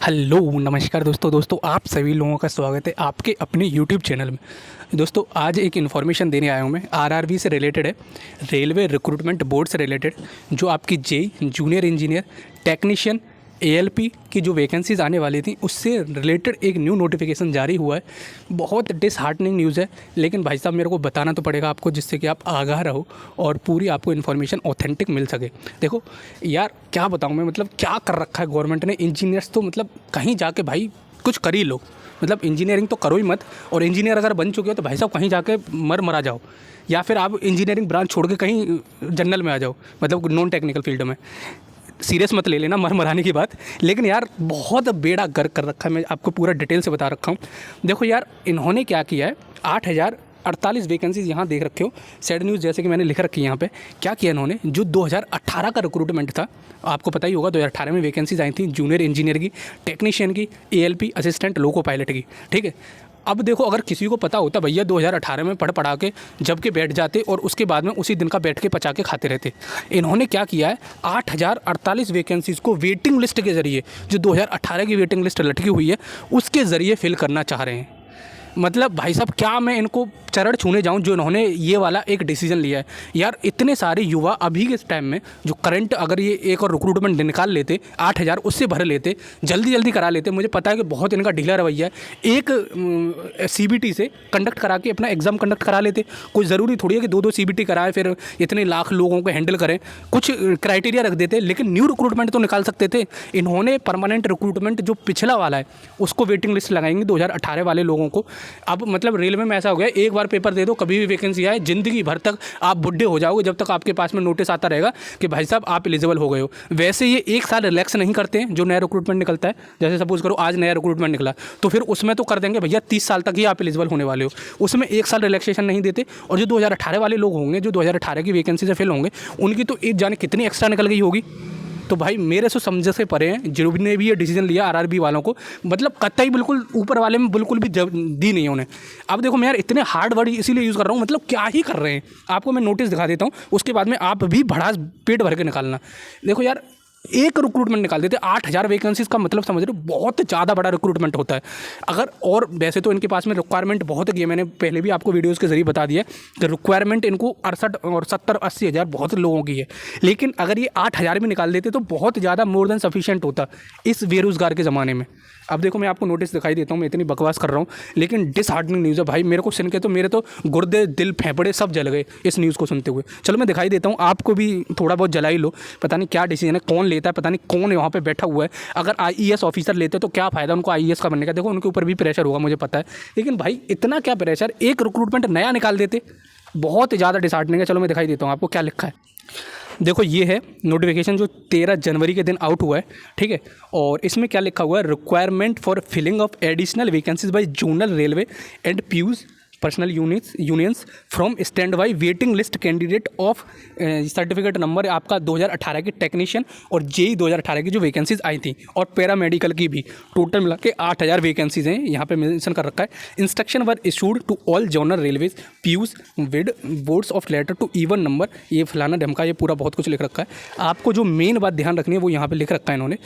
Hello नमस्कार दोस्तों आप सभी लोगों का स्वागत है आपके अपने यूट्यूब चैनल में। दोस्तों आज एक इन्फॉर्मेशन देने आया हूँ मैं, आरआरबी से रिलेटेड है, रेलवे रिक्रूटमेंट बोर्ड से रिलेटेड। जो आपकी JE junior engineer technician ALP की जो वैकेंसीज़ आने वाली थी उससे रिलेटेड एक न्यू नोटिफिकेशन जारी हुआ है। बहुत डिसहार्टनिंग न्यूज़ है, लेकिन भाई साहब मेरे को बताना तो पड़ेगा आपको, जिससे कि आप आगाह रहो और पूरी आपको इन्फॉर्मेशन ऑथेंटिक मिल सके। देखो यार क्या बताऊँ मैं, मतलब क्या कर रखा है गवर्नमेंट ने। इंजीनियर्स तो मतलब कहीं जाके भाई कुछ कर ही लो, मतलब इंजीनियरिंग तो करो ही मत, और इंजीनियर अगर बन चुके हो तो भाई साहब कहीं जाके मरा जाओ, या फिर आप इंजीनियरिंग ब्रांच छोड़ के कहीं जनरल में आ जाओ, मतलब नॉन टेक्निकल फील्ड में। सीरियस मत ले लेना मराने की बात, लेकिन यार बहुत बेड़ा गर्क कर रखा है। मैं आपको पूरा डिटेल से बता रखा हूँ। देखो यार इन्होंने क्या किया है, 8,048 वैकेंसीज यहाँ देख रखे हो, सैड न्यूज़ जैसे कि मैंने लिख रखी है यहाँ पे। क्या किया इन्होंने, जो 2018 का रिक्रूटमेंट था, आपको पता ही होगा 2018 में वैकेंसीज आई थी जूनियर इंजीनियर की, टेक्नीशियन की, एएलपी असिस्टेंट लोको पायलट की, ठीक है। अब देखो अगर किसी को पता होता भैया 2018 में पढ़ा के जब के बैठ जाते और उसके बाद में उसी दिन का बैठ के पचा के खाते रहते। इन्होंने क्या किया है, 8,048 वैकेंसीज़ को वेटिंग लिस्ट के ज़रिए, जो 2018 की वेटिंग लिस्ट लटकी हुई है उसके ज़रिए फिल करना चाह रहे हैं। मतलब भाई साहब क्या मैं इनको चरण छूने जाऊं जो इन्होंने ये वाला एक डिसीजन लिया है। यार इतने सारे युवा अभी के टाइम में जो करंट, अगर ये एक और रिक्रूटमेंट निकाल लेते 8,000 उससे भर लेते, जल्दी करा लेते। मुझे पता है कि बहुत इनका ढीला रवैया है। एक सीबीटी से कंडक्ट करा के अपना एग्ज़ाम कंडक्ट करा लेते। कोई ज़रूरी थोड़ी है कि दो सीबीटी कराएं फिर इतने लाख लोगों को हैंडल करें। कुछ क्राइटेरिया रख देते, लेकिन न्यू रिक्रूटमेंट तो निकाल सकते थे। इन्होंने परमानेंट रिक्रूटमेंट जो पिछला वाला है उसको वेटिंग लिस्ट लगाएंगे 2018 वाले लोगों को। अब मतलब रेलवे में ऐसा हो गया, एक बार पेपर दे दो, कभी भी वैकेंसी आए, ज़िंदगी भर तक आप बुढ़े हो जाओगे जब तक आपके पास में नोटिस आता रहेगा कि भाई साहब आप एलिजिबल हो गए हो। वैसे ये एक साल रिलैक्स नहीं करते हैं जो नया रिक्रूटमेंट निकलता है। जैसे सपोज करो आज नया रिक्रूटमेंट निकला तो फिर उसमें तो कर देंगे भैया 30 साल तक ही आप एलिजिबल होने वाले हो, उसमें एक साल रिलैक्सेशन नहीं देते। और जो 2018 वाले लोग होंगे, जो 2018 की वैकेंसी से फिल होंगे, उनकी तो एक जाने कितनी एक्स्ट्रा निकल गई होगी। तो भाई मेरे से समझ से परे हैं जिन्होंने भी ये डिसीजन लिया आरआरबी वालों को, मतलब कतई बिल्कुल ऊपर वाले में बिल्कुल भी दी नहीं है उन्हें। अब देखो मैं यार इतने हार्ड वर्ड इसीलिए यूज़ कर रहा हूँ, मतलब क्या ही कर रहे हैं। आपको मैं नोटिस दिखा देता हूँ, उसके बाद में आप भी भड़ास पेट भर के निकालना। देखो यार एक रिक्रूटमेंट निकाल देते, 8,000 वैकेंसीज का मतलब समझ रहे हो, बहुत ज़्यादा बड़ा रिक्रूटमेंट होता है। अगर और वैसे तो इनके पास में रिक्वायरमेंट बहुत है, मैंने पहले भी आपको वीडियोस के जरिए बता दिया कि रिक्वायरमेंट इनको 68 और 70-80 हज़ार बहुत लोगों की है। लेकिन अगर ये 8,000 भी निकाल देते तो बहुत ज़्यादा मोर देन सफिशिएंट होता इस बेरोज़गार के ज़माने में। अब देखो मैं आपको नोटिस दिखाई देता हूँ, मैं इतनी बकवास कर रहा हूँ, लेकिन डिसहार्टनिंग न्यूज़ है भाई। मेरे को सुन के तो मेरे तो गुर्दे दिल फेफड़े सब जल गए इस न्यूज़ को सुनते हुए। चलो मैं दिखाई देता हूँ, आपको भी थोड़ा बहुत जला ही लो। पता नहीं क्या डिसीजन है, कौन लेता है, पता नहीं कौन वहाँ पे बैठा हुआ है। अगर आईएएस ऑफिसर लेते तो क्या फ़ायदा उनको आईएएस का बनने का। देखो उनके ऊपर भी प्रेशर होगा मुझे पता है, लेकिन भाई इतना क्या प्रेशर, एक रिक्रूटमेंट नया निकाल देते। बहुत ज़्यादा डिसहार्टनिंग है। चलो मैं दिखाई देता हूँ आपको क्या लिखा है। देखो ये है नोटिफिकेशन जो 13 जनवरी के दिन आउट हुआ है, ठीक है। और इसमें क्या लिखा हुआ है, requirement for filling of additional vacancies by zonal railway and PUs personal unions from standby waiting list candidate of certificate number आपका 2018 की टेक्नीशियन और जेई 2018 की जो वैकेंसीज आई थी, और पैरामेडिकल की भी टोटल मिला के 8,000 वैकेंसीज हैं यहाँ पे मेंशन कर रखा है। Instruction were issued to all zonal railways PUs with boards of letter to even number, ये फलाना ढमका, ये पूरा बहुत कुछ लिख रखा है। आपको जो मेन बात ध्यान रखनी है वो यहाँ पर लिख रखा है इन्होंने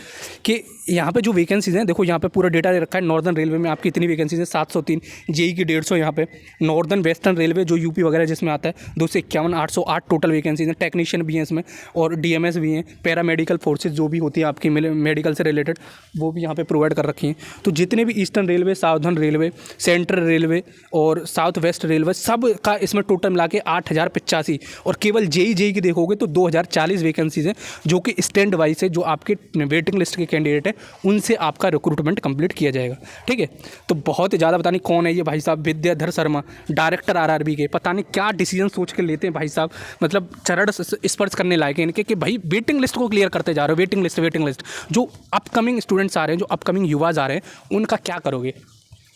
कि यहाँ पे जो वैकेंसीज हैं, देखो यहाँ पे पूरा डेटा दे रखा है। नॉर्दर्न रेलवे में आपकी इतनी वैकेंसीज हैं 703, जेई की 150 यहाँ पे। नॉर्दर्न वेस्टर्न रेलवे जो यूपी वगैरह जिसमें आता है 251, 808 टोटल वैकेंसीज हैं। टेक्नीशियन भी हैं इसमें और डीएमएस भी हैं। पैरामेडिकल फोर्सेज जो भी होती है आपकी मेडिकल से रिलेटेड, वो भी यहाँ पे प्रोवाइड कर रखी हैं। तो जितने भी eastern railway, southern railway, central railway और साउथ वेस्ट रेलवे, सब का इसमें टोटल मिला के 8,085। और केवल जेई की देखोगे तो 2,040 वैकेंसीज हैं, जो कि स्टैंड वाइज है, जो आपके वेटिंग लिस्ट के कैंडिडेट हैं उनसे आपका रिक्रूटमेंट कंप्लीट किया जाएगा, ठीक है। तो बहुत ही ज़्यादा, पता नहीं कौन है ये भाई साहब, विद्याधर शर्मा, डायरेक्टर आरआरबी के, पता नहीं क्या डिसीजन सोच के लेते हैं भाई साहब। मतलब चरण स्पर्श करने लायक है इनके कि भाई वेटिंग लिस्ट को क्लियर करते जा रहे हो। वेटिंग लिस्ट जो अपकमिंग स्टूडेंट्स आ रहे हैं, जो अपकमिंग युवाज आ रहे हैं, उनका क्या करोगे।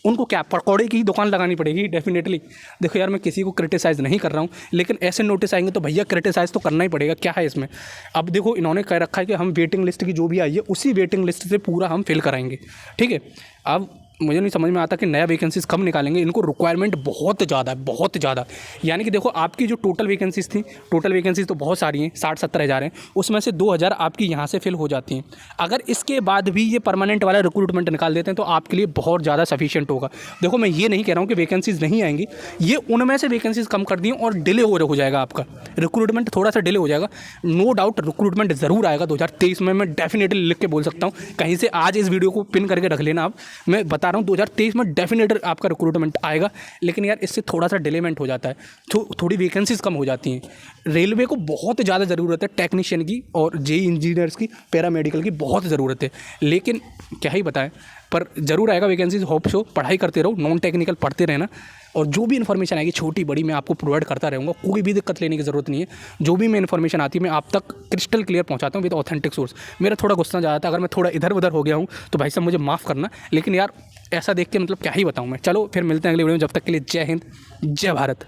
उनको क्या पकौड़े की दुकान लगानी पड़ेगी डेफिनेटली। देखो यार मैं किसी को क्रिटिसाइज़ नहीं कर रहा हूँ, लेकिन ऐसे नोटिस आएंगे तो भैया क्रिटिसाइज़ तो करना ही पड़ेगा। क्या है इसमें, अब देखो इन्होंने कह रखा है कि हम वेटिंग लिस्ट की जो भी आई है उसी वेटिंग लिस्ट से पूरा हम फिल कराएंगे, ठीक है। अब मुझे नहीं समझ में आता कि नया वैकेंसीज़ कब निकालेंगे। इनको रिक्वायरमेंट बहुत ज़्यादा है, बहुत ज़्यादा। यानी कि देखो आपकी जो टोटल वैकेंसीज़ थी, टोटल वैकेंसीज़ तो बहुत सारी हैं, 60-70 हज़ार हैं, उसमें से 2000 आपकी यहाँ से फिल हो जाती हैं। अगर इसके बाद भी ये परमानेंट वाला रिक्रूटमेंट निकाल देते हैं तो आपके लिए बहुत ज़्यादा सफिशिएंट होगा। देखो मैं ये नहीं कह रहा हूँ कि वैकेंसीज़ नहीं आएंगी, ये उनमें से वैकेंसीज़ कम कर दी और डिले हो जाएगा आपका रिक्रूटमेंट, थोड़ा सा डिले हो जाएगा। नो डाउट रिक्रूटमेंट ज़रूर आएगा 2023 में, मैं डेफिनेटली लिख के बोल सकता हूँ। कहीं से आज इस वीडियो को पिन करके रख लेना आप, मैं बता रहा हूँ 2023 में डेफिनेटली आपका रिक्रूटमेंट आएगा। लेकिन यार इससे थोड़ा सा डिलेमेंट हो जाता है, थोड़ी वैकेंसीज कम हो जाती हैं। रेलवे को बहुत ज़्यादा ज़रूरत है टेक्नीशियन की और जेई इंजीनियर्स की, पैरामेडिकल की बहुत ज़रूरत है। लेकिन क्या ही बताएं, पर ज़रूर आएगा वैकेंसीज। होप सो, पढ़ाई करते रहो, नॉन टेक्निकल पढ़ते रहना, और जो भी इन्फॉर्मेशन आएगी छोटी बड़ी मैं आपको प्रोवाइड करता रहूँगा। कोई भी दिक्कत लेने की ज़रूरत नहीं है। जो भी मैं इन्फॉर्मेशन आती है मैं आप तक क्रिस्टल क्लियर पहुँचाता हूँ विद ऑथेंटिक सोर्स। मेरा थोड़ा गुस्सा ज़्यादा था, अगर मैं थोड़ा इधर उधर हो गया हूँ तो भाई साहब मुझे माफ़ करना। लेकिन यार ऐसा देख के मतलब क्या ही बताऊँ मैं। चलो फिर मिलते हैं अगले वीडियो में, जब तक के लिए जय हिंद, जय भारत।